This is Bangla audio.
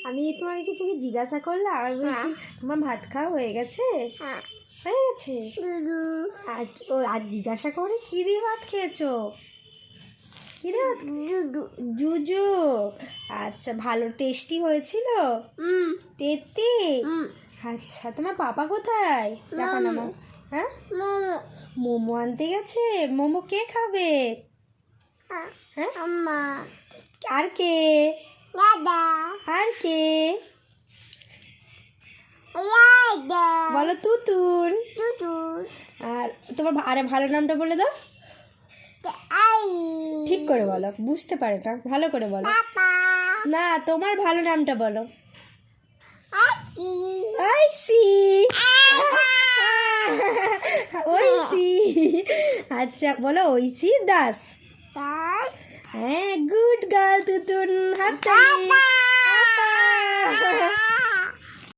আমি তোমাকে কিছু কি জিজ্ঞাসা করলাম? আমি বলছি তোমার ভাত খাওয়া হয়ে গেছে? হয়ে গেছে। আর জিজ্ঞাসা করে কি দিয়ে ভাত খেয়েছো? কি দিয়ে ভাত? জুজু। আচ্ছা, ভালো টেস্টি হয়েছিল? তেতে। আচ্ছা, তোমার পাপা কোথায়? টাকা নামা। হ্যাঁ, মোমো আনতে গেছে। মোমো কে খাবে? হ্যাঁ, আর কে? আর কে? বলো তুতুন। আর তোমার আরে ভালো নামটা বলে দাও। ঠিক করে বলো, বুঝতে পারে না, ভালো করে বলো। না, তোমার ভালো নামটা বলো। আইসি। ঐসি। আচ্ছা বলো, ঐসি দাস। হ্যাঁ, গুড গার্ল তুতুন। হাততালি।